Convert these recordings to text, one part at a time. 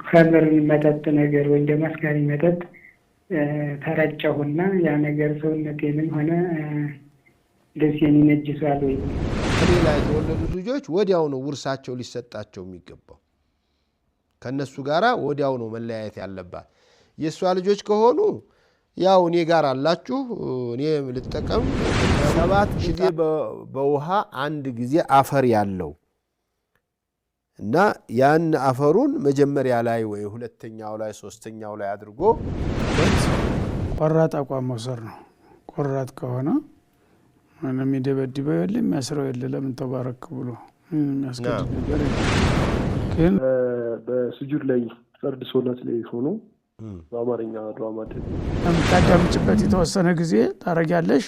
ከምርን መጠጥ ነገር ወይ ደግሞ አስካሪ መጠጥ ተረጨሁና ያ ነገር ሰውነቴንም ሆነ ልብሴን ይነጅሳል ወይ? ሌላ የተወለዱ ልጆች ወዲያው ነው ውርሳቸው ሊሰጣቸው የሚገባው። ከነሱ ጋራ ወዲያው ነው መለያየት ያለባት። የሷ ልጆች ከሆኑ ያው እኔ ጋር አላችሁ እኔ ልጠቀም። 7 ጊዜ በውሃ አንድ ጊዜ አፈር ያለው እና ያን አፈሩን መጀመሪያ ላይ ወይ ሁለተኛው ላይ ሶስተኛው ላይ አድርጎ ቆራጥ አቋም መውሰድ ነው። ቆራጥ ከሆነ ምንም ይደበድበው የለ የሚያስረው የለ ለምን ተባረክ ብሎ የሚያስገድድ ነገር ግን በስጁድ ላይ ፈርድ ሶላት ላይ ሆኖ በአማርኛ ዱዓ ማድረግ የምታዳምጭበት የተወሰነ ጊዜ ታረጊያለሽ።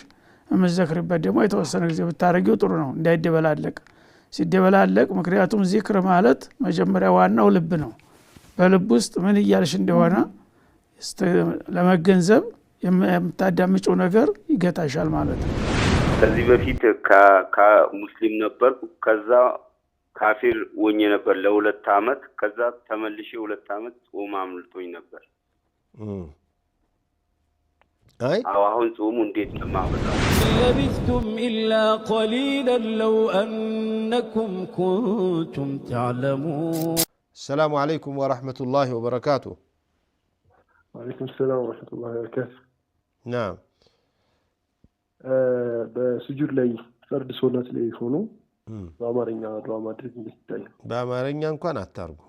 የምትዘክሪበት ደግሞ የተወሰነ ጊዜ ብታረጊው ጥሩ ነው እንዳይደበላለቅ። ሲደበላለቅ ምክንያቱም ዚክር ማለት መጀመሪያ ዋናው ልብ ነው። በልብ ውስጥ ምን እያልሽ እንደሆነ ለመገንዘብ የምታዳምጪው ነገር ይገታሻል ማለት ነው። ከዚህ በፊት ከሙስሊም ነበርኩ። ከዛ ካፊር ወኘ ነበር ለ2 አመት። ከዛ ተመልሼ 2 አመት ጾም አምልጦኝ ነበር። አይ አሁን ጾሙ እንዴት ነው ማውጣው? لبثتم إلا قليلا لو أنكم كنتم تعلمون. السلام عليكم ورحمة الله وبركاته. وعليكم السلام ورحمة الله وبركاته. نعم. በስጁድ ላይ ፈርድ ሶላት ላይ ሆኖ በአማርኛ ዱዓ ማድረግ ይችላል? በአማርኛ እንኳን አታርጉ።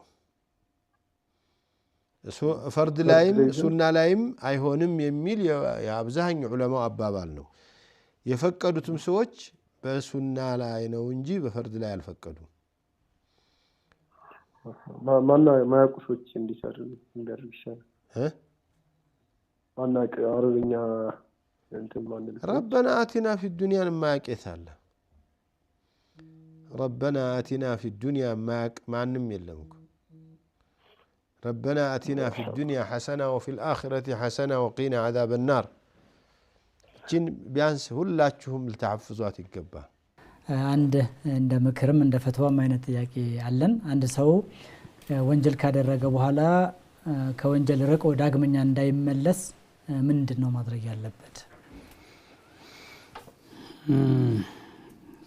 ፈርድ ላይም ሱና ላይም አይሆንም የሚል የአብዛኛው ዑለማው አባባል ነው። የፈቀዱትም ሰዎች በሱና ላይ ነው እንጂ በፈርድ ላይ አልፈቀዱም። ማና ማያቁሶች እንዲሰሩ እንደርብ ይሻላል። ማና አረብኛ እንትን ማንል ربنا آتنا في الدنيا ما يقيتاله ربنا آتنا في الدنيا ما نم يلمك ربنا آتنا في الدنيا حسنة وفي الآخرة حسنة وقينا عذاب النار جن بيانس ሁላችሁም ልታፍዟት ይገባል። አንድ እንደ ምክርም እንደ ፈትዋም አይነት ጥያቄ አለን። አንድ ሰው ወንጀል ካደረገ በኋላ ከወንጀል ርቆ ዳግመኛ እንዳይመለስ ምንድነው ማድረግ ያለበት?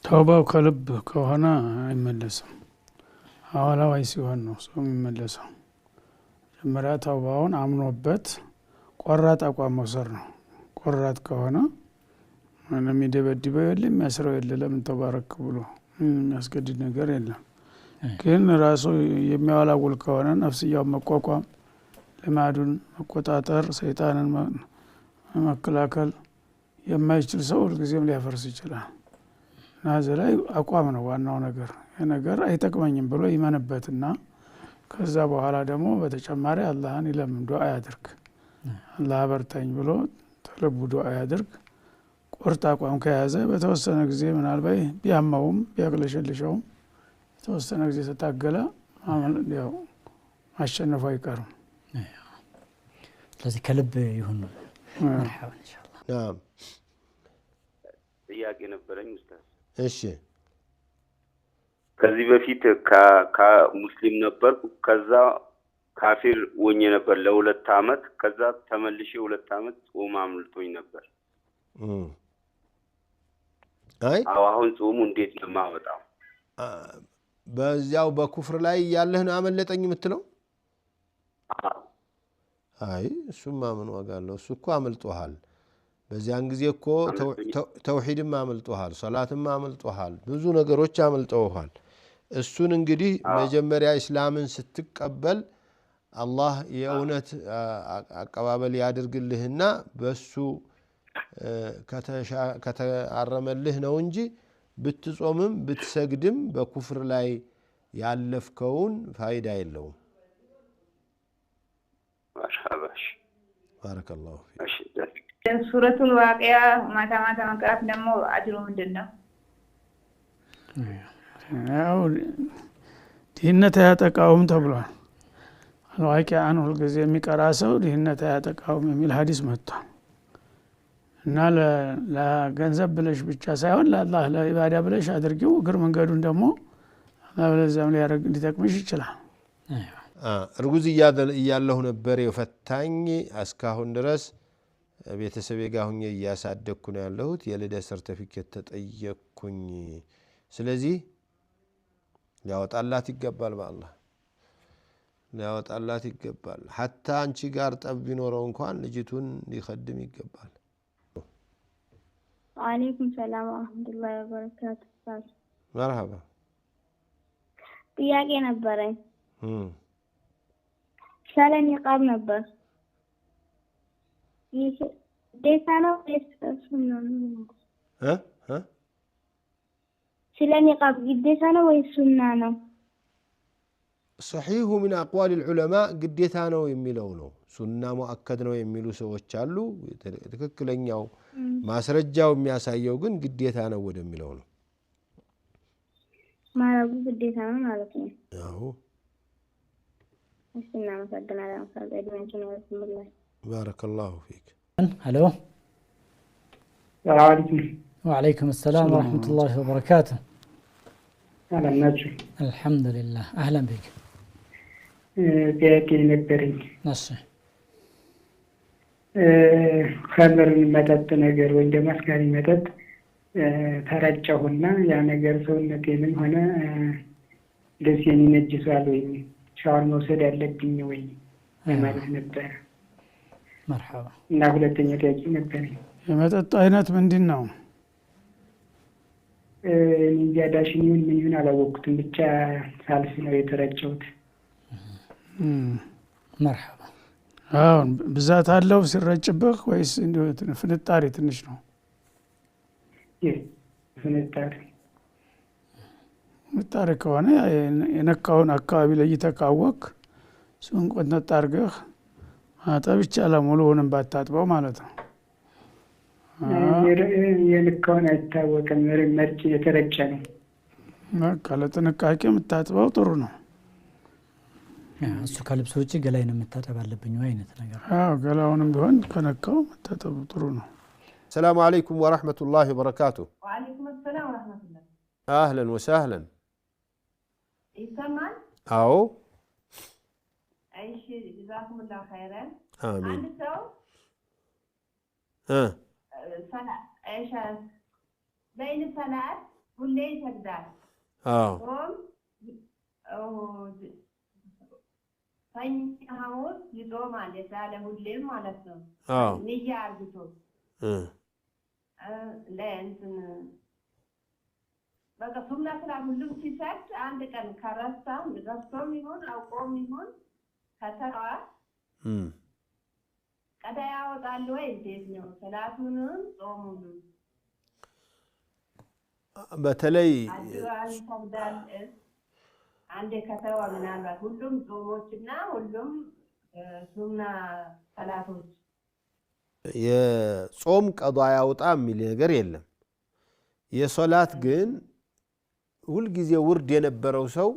ተውባው ከልብ ከሆነ አይመለስም። አዋላዋይ ሲሆን ነው ሰው የሚመለሰው። መጀመሪያ ተውባውን አምኖበት ቆራጥ አቋም መውሰድ ነው። ቆራጥ ከሆነ ምንም ይደበድበው የለ የሚያስረው የለ ለምን ተባረክ ብሎ የሚያስገድድ ነገር የለም። ግን ራሱ የሚያወላውል ከሆነ ነፍስያው መቋቋም ልማዱን መቆጣጠር ሰይጣንን መከላከል የማይችል ሰው ሁልጊዜም ሊያፈርስ ይችላል። እና እዚህ ላይ አቋም ነው ዋናው ነገር። ይህ ነገር አይጠቅመኝም ብሎ ይመንበትና ከዛ በኋላ ደግሞ በተጨማሪ አላህን ይለምን ዱዓ ያድርግ። አላህ በርታኝ ብሎ ተልቡ ዱዓ ያድርግ። ቁርጥ አቋም ከያዘ በተወሰነ ጊዜ ምናልባት ቢያማውም ቢያቅለሸልሸውም የተወሰነ ጊዜ ተታገለ ያው ማሸነፉ አይቀርም። ስለዚህ ከልብ ይሁን። መርሐባ ኢንሻአላህ። نعم ጥያቄ ነበረኝ ኡስታዝ። እሺ ከዚህ በፊት ከሙስሊም ነበርኩ። ከዛ ካፊር ወኘ ነበር ለ2 አመት። ከዛ ተመልሼ 2 አመት ጾም አምልጦኝ ነበር። አይ አሁን ጾሙ እንዴት ነው ማውጣው? በዚያው በኩፍር ላይ ያለህ ነው አመለጠኝ የምትለው? አይ እሱማ ምን ዋጋ አለው? እሱ እኮ አመልጦሃል። በዚያን ጊዜ እኮ ተውሂድም አመልጦሃል፣ ሰላትም አመልጦሃል፣ ብዙ ነገሮች አመልጠውሃል። እሱን እንግዲህ መጀመሪያ እስላምን ስትቀበል አላህ የእውነት አቀባበል ያድርግልህና በሱ ከተአረመልህ ነው እንጂ ብትጾምም ብትሰግድም በኩፍር ላይ ያለፍከውን ፋይዳ የለውም። ማሻአላህ ባረከላሁ ፊክ። ሱረቱል ዋቂያ ማታ ማታ መቅራት ደግሞ አጅሩ ምንድነው? ያው ድህነት አያጠቃውም ተብሏል። አልዋቂያን ሁል ጊዜ የሚቀራ ሰው ድህነት አያጠቃውም የሚል ሐዲስ መጥቷል። እና ለገንዘብ ብለሽ ብቻ ሳይሆን ለአላህ ለኢባዳ ብለሽ አድርጊው። እግር መንገዱን ደግሞ አላህ ለዛም ሊያደርግ ሊጠቅምሽ ይችላል። እርጉዝ እያለሁ ነበር የፈታኝ እስካሁን ድረስ ቤተሰቤ ጋር ሁኜ እያሳደግኩ ነው ያለሁት። የልደት ሰርቲፊኬት ተጠየቅኩኝ። ስለዚህ ሊያወጣላት ይገባል። በአላህ ሊያወጣላት ይገባል። ሐታ አንቺ ጋር ጠብ ቢኖረው እንኳን ልጅቱን ሊኸድም ይገባል። ወአለይኩም ሰላም ወራህመቱላሂ ወበረካቱ። መርሐባ። ጥያቄ ነበረኝ። ስለ ኒቃብ ነበር። ይህ ግዴታ ነው ወይስ ሱና ነው? ስለ ኒቃብ ግዴታ ነው ወይስ ሱና ነው? ሰሒሁ ሚን አቅዋል ልዑለማ ግዴታ ነው የሚለው ነው። ሱና ሙአከድ ነው የሚሉ ሰዎች አሉ። ትክክለኛው ማስረጃው የሚያሳየው ግን ግዴታ ነው ወደሚለው ነው። ማረጉ ግዴታ ነው ማለት ነው። አዎ። እሺ እናመሰግናለን። እድሜያችን ያርዝምልን። ባረከላሁ ፊክ። ሄሎ። ሰላም አለይኩም። ወአለይኩም ሰላም ወራህመቱላሂ ወበረካቱ። ሰላም ናችሁ? አልሐምዱሊላህ። አህለን ቢክ። ጥያቄ ነበረኝ። እሺ። ኸምርን መጠጥ ነገር ወይም ደግሞ አስካሪ መጠጥ ተረጨሁና ያ ነገር ሰውነቴንም ሆነ ልብሴን ይነጅሳል ወይ ሻወር መውሰድ አለብኝ ወይ ማለት ነበረ። መርሐባ። እና ሁለተኛ ጥያቄ ነበረኝ። የመጠጡ አይነት ምንድን ነው? እንጃ ዳሽን ይሁን ምን ይሁን አላወቅኩትም። ብቻ ሳልስ ነው የተረጨሁት። መርሐባ። አሁን ብዛት አለው ሲረጭብህ ወይስ እንዲሁ ፍንጣሪ ትንሽ ነው? ፍንጣሪ ከሆነ የነካውን አካባቢ ለይተህ ካወቅክ እሱን ቆንጠጥ አድርገህ ማጠብ ይቻላል፣ ሙሉውንም ባታጥበው ማለት ነው። የልካውን አይታወቅም። መርጭ የተረጨ ነው። በቃ ለጥንቃቄ የምታጥበው ጥሩ ነው። እሱ ከልብስ ውጭ ገላይን የምታጠብ አለብኝ አይነት ነገር። አዎ ገላውንም ቢሆን ከነካው መታጠቡ ጥሩ ነው። ሰላሙ አለይኩም ወራህመቱላሂ ወበረካቱ። ወአለይኩም ሰላም ወራህመቱላህ። አህለን ወሰህለን። ይሰማል? አዎ። እሺ ጀዛኩሙላሁ ኸይረን። አሚን። አንድ ሰው በይን ሰላት ሁሌ ይሰግዳል። ሰኞ ሐሙስ ይጾማል የቻለ ሁሌም ማለት ነው። ንያ አርግቶ ለእንትን በቃ ሱና ስላት ሁሉም ሲሰግድ አንድ ቀን ከረሳም ረስቶም ይሆን አውቆም ይሆን ከተዋ ቀዳ ያወጣል ወይ እንዴት ነው? ሰላቱንም ጾሙንም በተለይ ይሰግዳል። አንድ ከተዋ ምናልባት ሁሉም ጾሞችና ሁሉም ሱና ሰላቶች የጾም ቀዷ ያውጣ የሚል ነገር የለም። የሶላት ግን ሁልጊዜ ውርድ የነበረው ሰው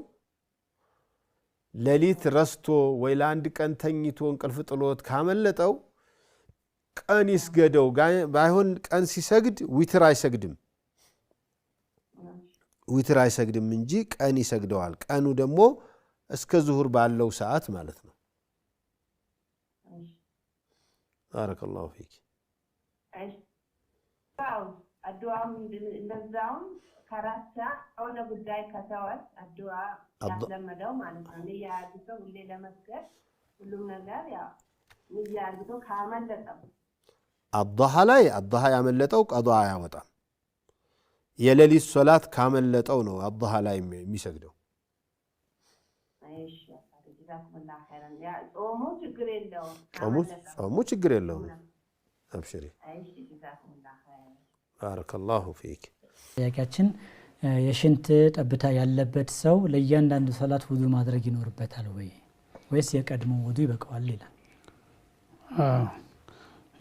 ሌሊት ረስቶ ወይ ለአንድ ቀን ተኝቶ እንቅልፍ ጥሎት ካመለጠው ቀን ይስገደው። ባይሆን ቀን ሲሰግድ ዊትር አይሰግድም። ዊትር አይሰግድም እንጂ ቀን ይሰግደዋል። ቀኑ ደግሞ እስከ ዙሁር ባለው ሰዓት ማለት ነው። ባረከላሁ ፊክ። አድዋም እንደዛውም ከራሳ ሆነ ጉዳይ ከተወት አድዋ ያስለመደው ማለት ነው። ንያ አድርጎ ሁሌ ለመስገድ ሁሉም ነገር ያው ንያ አድርጎ ካመለጠው አضحى ላይ አضحى ያመለጠው ቀዷ አያወጣም። የሌሊት ሶላት ካመለጠው ነው አضحى ላይ የሚሰግደው። እሺ ጀዛኩሙላህ ኸይረን። ያ ጾሙ ችግር የለውም። ጾሙ ችግር የለውም። አብሽሪ። እሺ ጀዛኩሙላህ ኸይረን። ባረከላሁ ፊክ። ጥያቄያችን የሽንት ጠብታ ያለበት ሰው ለእያንዳንዱ ሰላት ውዱ ማድረግ ይኖርበታል ወይ ወይስ የቀድሞ ውዱ ይበቃዋል ይላል።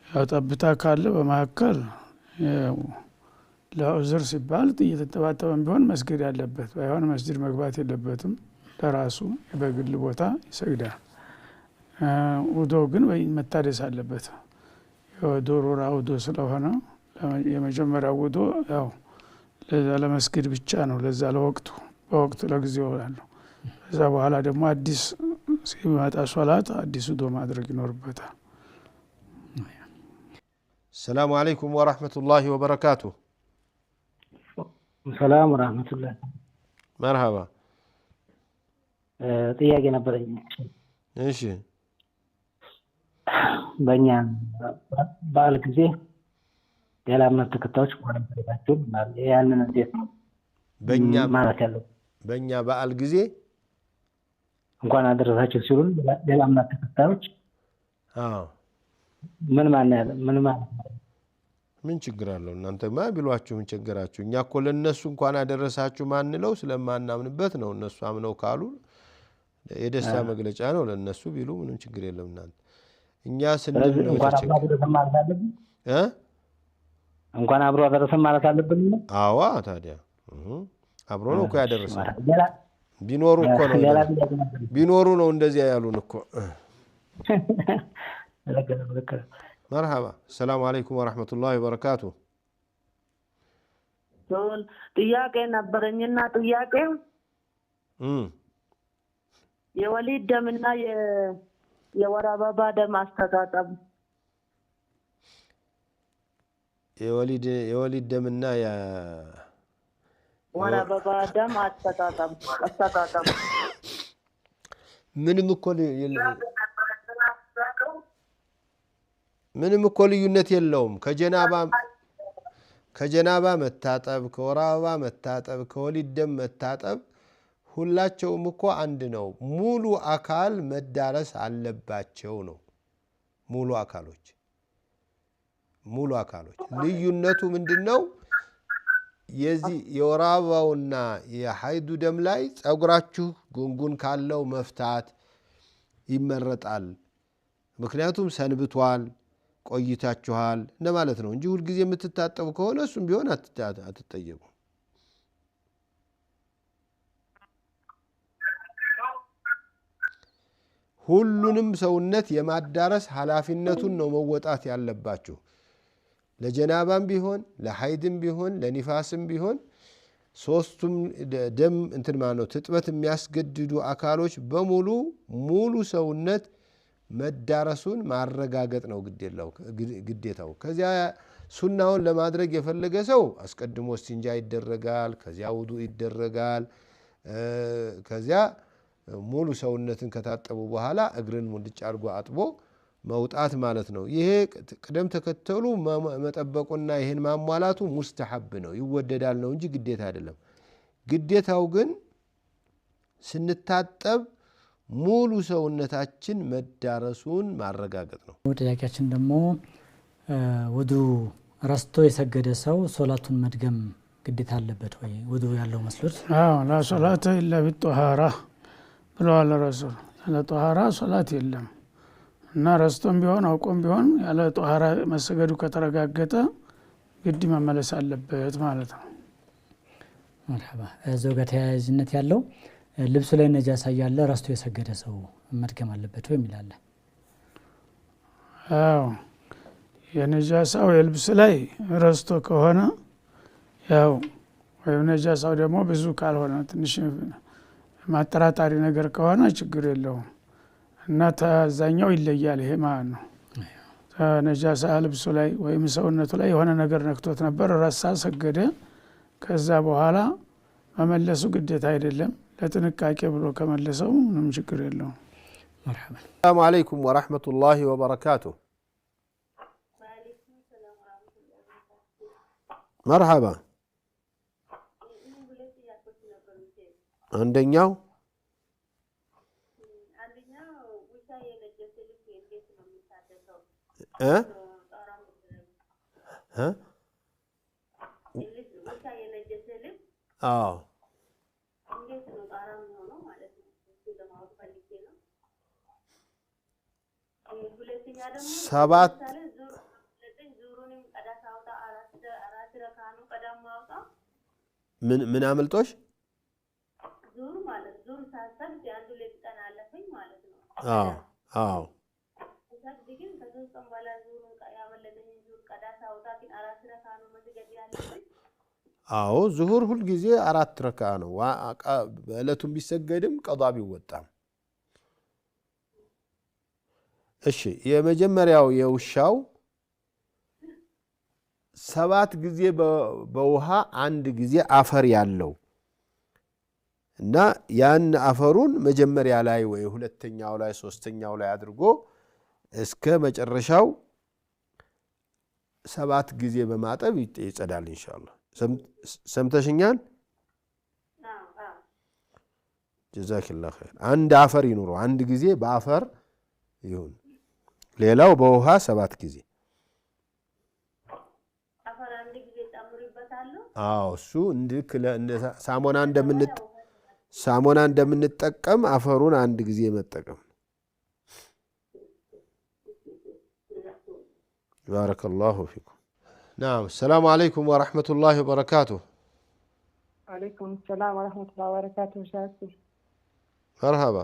ያው ጠብታ ካለ በመካከል ለዑዝር ሲባል እየተጠባጠበም ቢሆን መስገድ ያለበት ባይሆን መስጂድ መግባት የለበትም። ለራሱ በግል ቦታ ይሰግዳል። ውዶ ግን ወይ መታደስ አለበት። የዶሮራ ውዶ ስለሆነ የመጀመሪያው ውዶ ያው ለዛ ለመስጊድ ብቻ ነው። ለዛ ለወቅቱ በወቅቱ ለጊዜው ያለው ከዛ በኋላ ደግሞ አዲስ ሲመጣ ሶላት አዲስ ውዱእ ማድረግ ይኖርበታል። السلام عليكم ورحمة الله وبركاته. ሰላም ወራህመቱላህ። መርሃባ። ጥያቄ ነበረኝ። እሺ። በእኛ በዓል ጊዜ ሌላ እምነት ተከታዮች እንኳን አደረሳችሁ ያንን እንዴት ነው በእኛ ማለት ያለው? በእኛ በዓል ጊዜ እንኳን አደረሳችሁ ሲሉን ሌላ እምነት ተከታዮች ምን ማለት ምን ችግር አለው? እናንተማ ቢሏችሁ ምን ቸገራችሁ? እኛ እኮ ለነሱ እንኳን አደረሳችሁ ማንለው ስለማናምንበት ነው። እነሱ አምነው ካሉ የደስታ መግለጫ ነው። ለነሱ ቢሉ ምንም ችግር የለም። እናንተ እኛ ስንል ነው እንኳን አብሮ አደረሰን ማለት አለብን። አዋ ታዲያ አብሮ ነው እኮ ያደረሰን። ቢኖሩ እኮ ነው ቢኖሩ ነው እንደዚያ ያሉን እኮ። مرحبا السلام عليكم ورحمة الله وبركاته. ጥያቄ ነበረኝና ጥያቄው የወሊድ ደምና የወር አበባ ደም አስተጣጠብ የወሊድ ደምና ወር አበባ ደም አስተጣጠብ ምንም እኮ ልዩነት የለውም። ከጀናባ መታጠብ፣ ከወር አበባ መታጠብ፣ ከወሊድ ደም መታጠብ ሁላቸውም እኮ አንድ ነው። ሙሉ አካል መዳረስ አለባቸው ነው። ሙሉ አካሎች ልዩነቱ ምንድነው? የዚህ የወር አበባውና የሐይዱ ደም ላይ ጸጉራችሁ ጉንጉን ካለው መፍታት ይመረጣል። ምክንያቱም ሰንብቷል፣ ቆይታችኋል እንደማለት ነው እንጂ ሁልጊዜ የምትታጠቡ ከሆነ እሱም ቢሆን አትጠየቁ። ሁሉንም ሰውነት የማዳረስ ኃላፊነቱን ነው መወጣት ያለባችሁ። ለጀናባም ቢሆን ለሐይድም ቢሆን ለኒፋስም ቢሆን ሶስቱም ደም እንትን ማለት ትጥበት የሚያስገድዱ አካሎች በሙሉ ሙሉ ሰውነት መዳረሱን ማረጋገጥ ነው ግዴታው። ከዚያ ሱናውን ለማድረግ የፈለገ ሰው አስቀድሞ እስቲንጃ ይደረጋል፣ ከዚያ ውዱእ ይደረጋል። ከዚያ ሙሉ ሰውነትን ከታጠቡ በኋላ እግርን ሙልጭ አድርጎ አጥቦ መውጣት ማለት ነው። ይሄ ቅደም ተከተሉ መጠበቁና ይሄን ማሟላቱ ሙስተሐብ ነው፣ ይወደዳል ነው እንጂ ግዴታ አይደለም። ግዴታው ግን ስንታጠብ ሙሉ ሰውነታችን መዳረሱን ማረጋገጥ ነው። ጥያቄያችን ደግሞ ውዱ ረስቶ የሰገደ ሰው ሶላቱን መድገም ግዴታ አለበት ወይ? ውዱ ያለው መስሎት? ላ ሶላተ ኢላ ቢጧሃራ ብለዋል ረሱል። ያለ ጧሃራ ሶላት የለም እና ረስቶም ቢሆን አውቆም ቢሆን ያለ ጧሃራ መሰገዱ ከተረጋገጠ ግድ መመለስ አለበት ማለት ነው። መርሐባ። እዛው ጋር ተያያዥነት ያለው ልብሱ ላይ ነጃሳ ያለ ረስቶ የሰገደ ሰው መድገም አለበት ወይ ይላል? አዎ የነጃሳው የልብስ ላይ ረስቶ ከሆነ ያው ወይም ነጃሳው ደግሞ ብዙ ካልሆነ ትንሽ ማጠራጣሪ ነገር ከሆነ ችግር የለውም እና ተዛኛው ይለያል። ይሄ ማለት ነው ነጃሳ ልብሱ ላይ ወይም ሰውነቱ ላይ የሆነ ነገር ነክቶት ነበር፣ ረሳ፣ ሰገደ። ከዛ በኋላ መመለሱ ግዴታ አይደለም። ለጥንቃቄ ብሎ ከመለሰው ምንም ችግር የለውም። መርሐባ። ሰላም አለይኩም ወራህመቱላሂ ወበረካቱሁ። መርሐባ። አንደኛው አዎ ሰባት ምን አመልጦሽ? ዙር ማለት ዙር ሳሰብ ያንዱ ለጥቃን አለፈኝ ማለት ነው። አዎ ግን ከሶስት ቀን በኋላ ዙር ያመለጠኝ ዙር ቀዳ ሳውጣ ግን አራት ረካ ነው መስገድ ያለብኝ። አዎ ዙሁር ሁሉ ጊዜ አራት ረካ ነው። በእለቱም ቢሰገድም ቀዷ ቢወጣም እሺ የመጀመሪያው የውሻው 7 ጊዜ በውሃ አንድ ጊዜ አፈር ያለው እና ያን አፈሩን መጀመሪያ ላይ ወይ ሁለተኛው ላይ ሶስተኛው ላይ አድርጎ እስከ መጨረሻው 7 ጊዜ በማጠብ ይጸዳል ኢንሻአላህ። ሰምተሽኛል? ጀዛከላሁ ኸይር። አንድ አፈር ይኑረው፣ አንድ ጊዜ በአፈር ይሁን፣ ሌላው በውሃ 7 ጊዜ። አፈር አንድ ጊዜ ጨምሪበታለሁ። አዎ እሱ እንደ ሳሙና እንደምንጠቀም አፈሩን አንድ ጊዜ መጠቀም። ባረከላሁ ፊኩም። ናም ሰላሙ አለይኩም ወራህመቱላሂ ወበረካቱሁ። አለይኩም ሰላም ወራህመቱላሂ ወበረካቱሁ። ሻክ መርሃባ።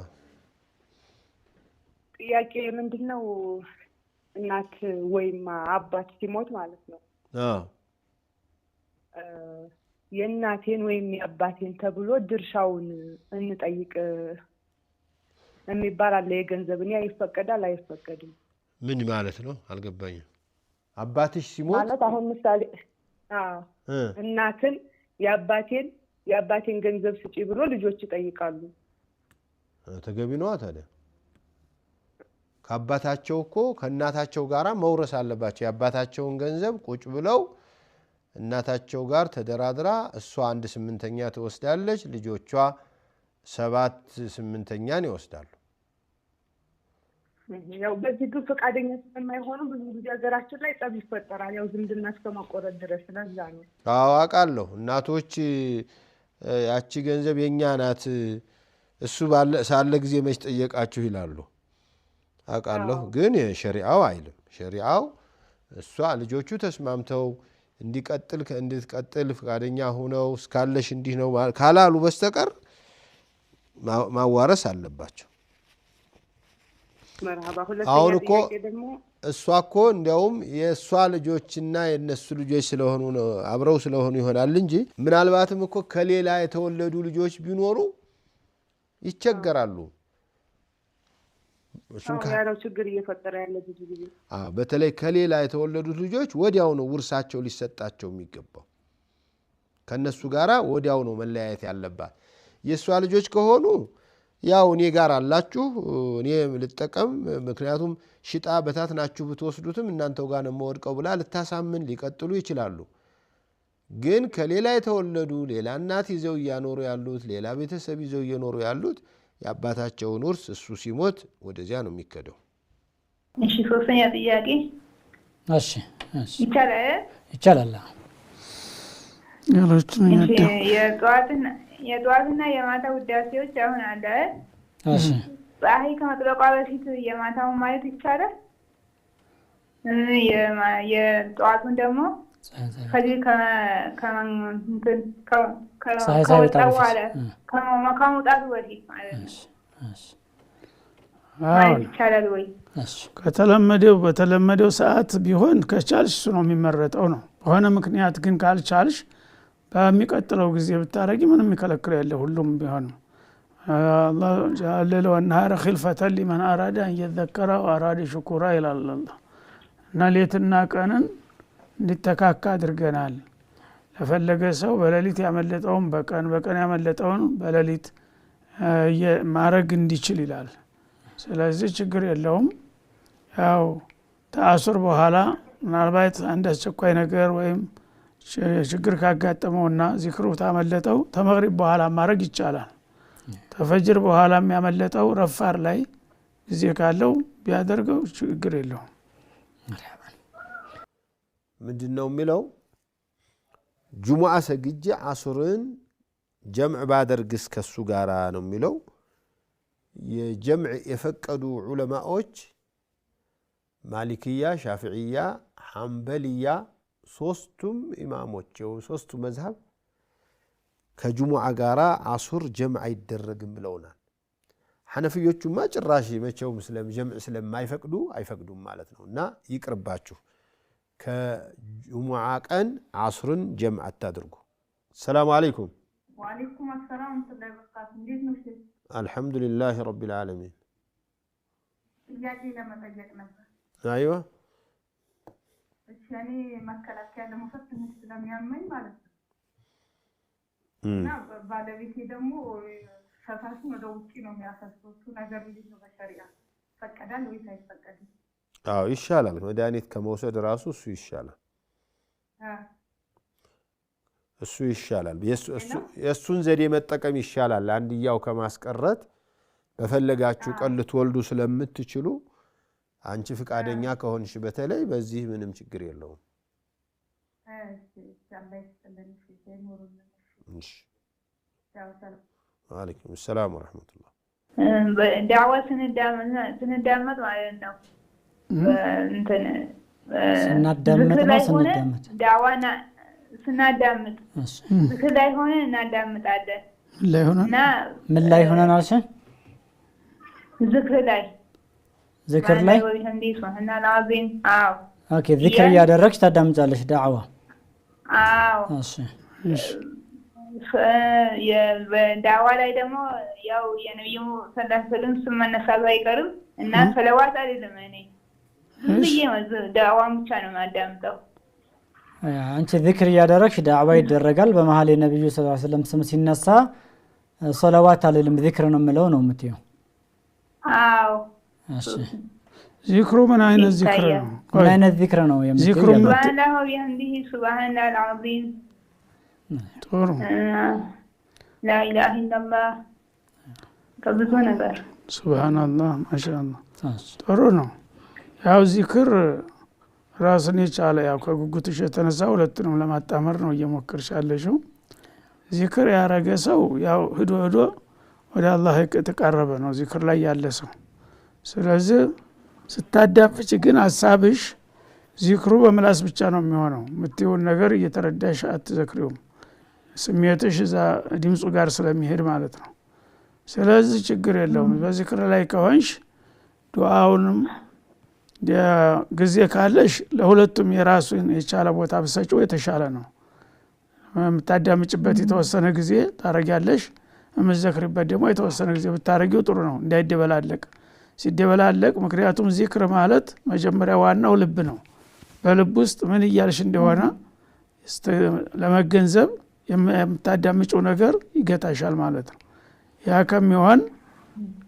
ጥያቄ ምንድነው? እናት ወይም አባት ሲሞት ማለት ነው የእናቴን ወይም የአባቴን ተብሎ ድርሻውን እንጠይቅ የሚባል አለ። የገንዘብን ያ ይፈቀዳል አይፈቀድም? ምን ማለት ነው አልገባኝም። አባትሽ ሲሞት ማለት አሁን ምሳሌ እናትን የአባቴን ገንዘብ ስጪ ብሎ ልጆች ይጠይቃሉ። ተገቢ ነው ታዲያ። ከአባታቸው እኮ ከእናታቸው ጋራ መውረስ አለባቸው። የአባታቸውን ገንዘብ ቁጭ ብለው እናታቸው ጋር ተደራድራ እሷ 1/8 ትወስዳለች፣ ልጆቿ 7/8 ይወስዳሉ። ያው በዚህ ግን ፈቃደኛ ስለማይሆኑ ብዙ ጊዜ ሀገራችን ላይ ጠብ ይፈጠራል። ያው ዝምድና እስከማቆረጥ ድረስ ስለዛ ነው። አዎ አውቃለሁ። እናቶች ያቺ ገንዘብ የኛ ናት እሱ ሳለ ጊዜ መች ጠየቃችሁ ይላሉ። አውቃለሁ። ግን ሸሪዓው አይልም። ሸሪዓው እሷ ልጆቹ ተስማምተው እንድትቀጥል ፈቃደኛ ሆነው እስካለሽ እንዲህ ነው ካላሉ በስተቀር ማዋረስ አለባቸው። አሁን እኮ እሷ እኮ እንዲያውም የእሷ ልጆችና የእነሱ ልጆች ስለሆኑ ነው አብረው ስለሆኑ ይሆናል እንጂ ምናልባትም እኮ ከሌላ የተወለዱ ልጆች ቢኖሩ ይቸገራሉ። ያለው ችግር እየፈጠረ ያለ ብዙ ጊዜ በተለይ ከሌላ የተወለዱት ልጆች ወዲያው ነው ውርሳቸው ሊሰጣቸው የሚገባው። ከነሱ ጋራ ወዲያው ነው መለያየት ያለባት። የእሷ ልጆች ከሆኑ ያው እኔ ጋር አላችሁ እኔ ልጠቀም፣ ምክንያቱም ሽጣ በታትናችሁ ብትወስዱትም እናንተው ጋር ነው የምወድቀው ብላ ልታሳምን ሊቀጥሉ ይችላሉ። ግን ከሌላ የተወለዱ ሌላ እናት ይዘው እያኖሩ ያሉት ሌላ ቤተሰብ ይዘው እየኖሩ ያሉት የአባታቸውን ውርስ እሱ ሲሞት ወደዚያ ነው የሚከደው። እሺ ሶስተኛ ጥያቄ። እሺ ይቻላል። የጠዋትና የማታ ውዳሴዎች አሁን አለ። እሺ ፀሐይ ከመጥለቋ በፊት የማታውን ማለት ይቻላል። የጠዋቱን ደግሞ ከዚህ ከመውጣቱ በፊት ማለት ይቻላል ወይ? በተለመደው ሰዓት ቢሆን ከቻልሽ እሱ ነው የሚመረጠው ነው። በሆነ ምክንያት ግን ካልቻልሽ በሚቀጥለው ጊዜ ብታረጊ ምንም የሚከለክል የለ። ሁሉም ቢሆን አላህ ጀዐለ ወነሃረ ኺልፈተን ሊመን አራደ አን የዘከረ ወአራደ ሽኩራ ይላል አላህ። እና ሌትና ቀንን እንዲተካካ አድርገናል። ለፈለገ ሰው በሌሊት ያመለጠውን በቀን ያመለጠውን በሌሊት ማረግ እንዲችል ይላል። ስለዚህ ችግር የለውም። ያው ተአሱር በኋላ ምናልባት አንድ አስቸኳይ ነገር ወይም ችግር ካጋጠመውና ዚክሩ ታመለጠው ተመግሪብ በኋላ ማረግ ይቻላል። ተፈጅር በኋላ የሚያመለጠው ረፋር ላይ ጊዜ ካለው ቢያደርገው ችግር የለውም። ምንድነው የሚለው? ጁሙዓ ሰግጄ አሱርን ጀምዕ ባደርግስ ከሱ ጋራ ነው የሚለው። የጀምዕ የፈቀዱ ዑለማዎች ማሊክያ፣ ሻፊዕያ፣ ሐንበልያ ሶስቱም ኢማሞች ሶስቱ መዝሀብ ከጁሙዓ ጋራ አሱር ጀምዕ አይደረግም ብለውናል። ሐነፊዮቹማ ጭራሽ መቼውም ጀምዕ ስለማይፈቅዱ አይፈቅዱም ማለት ነው። እና ይቅርባችሁ ከጁሙዓ ቀን አሱርን ጀምዕ አታድርጉ። ሰላም አለይኩም። ወአለይኩም ሰላም ወራህመቱላሂ ወበረካቱ። እንዴት ነሽ? አልሐምዱሊላህ ረቢል ዓለሚን። ጥያቄ ለመጠየቅ ነበር። አይዋ እሺ እኔ መከላከያ ለመውሰድ ትንሽ ስለሚያመኝ ማለት ነው እና ባለቤቴ ደግሞ ፈሳሹን ወደ ውጪ ነው የሚያፈሰው። እሱ ነገር እንዴት ነው በሸሪዓ ፈቀዳል ወይስ አይፈቀድም? አዎ ይሻላል። መድኃኒት ከመውሰድ ራሱ እሱ ይሻላል። እሱ ይሻላል። የእሱን ዘዴ መጠቀም ይሻላል። አንድያው ከማስቀረት በፈለጋችሁ ቀን ልትወልዱ ስለምትችሉ አንቺ ፍቃደኛ ከሆንሽ በተለይ በዚህ ምንም ችግር የለውም። ወአለይኩም ሰላም ወራህመቱላህ። ዳዕዋ ስንዳመጥ ማለት ነው እንትን ስናዳምጥ ዝክር ላይ ሆነ እናዳምጣለን። ምን ላይ ሆነን አልሽ? ዝክር ላይ ኦኬ። ዝክር እያደረግሽ ታዳምጫለሽ ዳዕዋ? አዎ። እሺ ዳዕዋ ላይ ደግሞ ያው የነብዩ ሰለላሁ ዐለይሂ ወሰለም ስም መነሳቱ አይቀርም እና ሰለዋት አይደለም እኔ ዝዬ ዳዕዋን ብቻ ነው የማዳምጠው። አንቺ ዝክር እያደረግሽ ዳዕዋ ይደረጋል። በመሀል የነብዩ ሰለላሁ ዐለይሂ ወሰለም ስም ሲነሳ ሰለዋት አልልም ዝክር ነው የምለው ነው የምትይው? አዎ። እሺ ዚክሩ ምን አይነት ዚክር ነው? ምን አይነት ዚክር ነው የምትይው? ዚክሩ ሱብሃነሁ ወቢሐምዲሂ ሱብሃነል ዐዚም ጥሩ ላኢላሃ ኢለላህ ከብዙ ነገር ሱብሃንአላህ ማሻአላህ ጥሩ ነው። ያው ዚክር ራስን የቻለ ያው ከጉጉትሽ የተነሳ ሁለቱንም ለማጣመር ነው እየሞከርሽ ያለሽው። ዚክር ያረገ ሰው ያው ሄዶ ወደ አላህ የተቃረበ ነው ዚክር ላይ ያለ ሰው። ስለዚህ ስታዳምጪ ግን ሐሳብሽ ዚክሩ በምላስ ብቻ ነው የሚሆነው። የምትይውን ነገር እየተረዳሽ አትዘክሪውም። ስሜትሽ እዛ ድምፁ ጋር ስለሚሄድ ማለት ነው። ስለዚህ ችግር የለውም። በዚክር ላይ ከሆንሽ ዱዓውንም ጊዜ ካለሽ ለሁለቱም የራሱን የቻለ ቦታ ብሰጪው የተሻለ ነው። የምታዳምጭበት የተወሰነ ጊዜ ታረጊያለሽ፣ የምትዘክሪበት ደግሞ የተወሰነ ጊዜ ብታረጊው ጥሩ ነው እንዳይደበላለቅ። ሲደበላለቅ ምክንያቱም ዚክር ማለት መጀመሪያ ዋናው ልብ ነው። በልብ ውስጥ ምን እያልሽ እንደሆነ ለመገንዘብ የምታዳምጪው ነገር ይገታሻል ማለት ነው። ያ ከሚሆን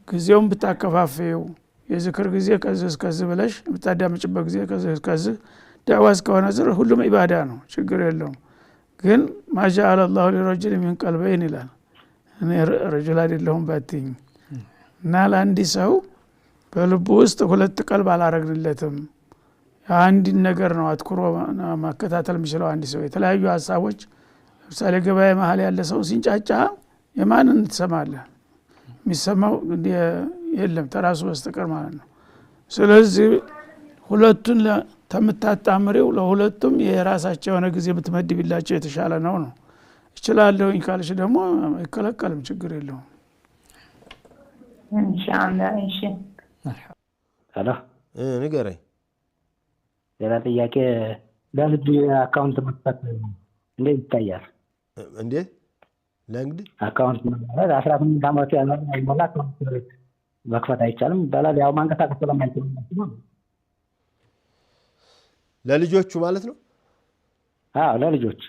ጊዜውን ብታከፋፈው የዝክር ጊዜ ከዚህ እስከዚህ ብለሽ የምታዳምጭበት ጊዜ ከዚህ እስከዚህ ዳዕዋ እስከሆነ ዝር ሁሉም ኢባዳ ነው፣ ችግር የለውም። ግን ማጀዐለ አላሁ ሊረጁል ሚን ቀልበይን ይላል። እኔ ረጁል አይደለሁም ባትኝ እና ለአንድ ሰው በልቡ ውስጥ ሁለት ቀልብ አላረግንለትም። አንድ ነገር ነው አትኩሮ ማከታተል የሚችለው አንድ ሰው። የተለያዩ ሀሳቦች ለምሳሌ ገበያ መሀል ያለ ሰው ሲንጫጫ የማንን ትሰማለህ? የሚሰማው የለም ተራሱ በስተቀር ማለት ነው። ስለዚህ ሁለቱን ተምታጣምሪው ለሁለቱም የራሳቸው የሆነ ጊዜ ብትመድብላቸው የተሻለ ነው ነው። እችላለሁኝ ካልሽ ደግሞ አይከለከልም፣ ችግር የለውም። ኢንሻአላህ። እሺ ሄሎ ንገረኝ። ሌላ ጥያቄ ለልጅ አካውንት መክፈት እንዴት ይታያል? እንዴ ለእንግዲህ አካውንት ማለት 18 ዓመት ያልሞላ አካውንት መክፈት አይቻልም ይባላል። ያው ማንቀሳቀስ ስለማይችል ነው ለልጆቹ ማለት ነው። አዎ ለልጆች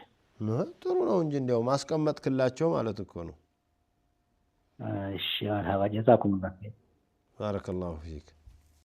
ጥሩ ነው እንጂ እንዲያው ማስቀመጥክላቸው ማለት እኮ ነው። እሺ ጀዛኩም ባረከላሁ ባረከላሁ ፊክ።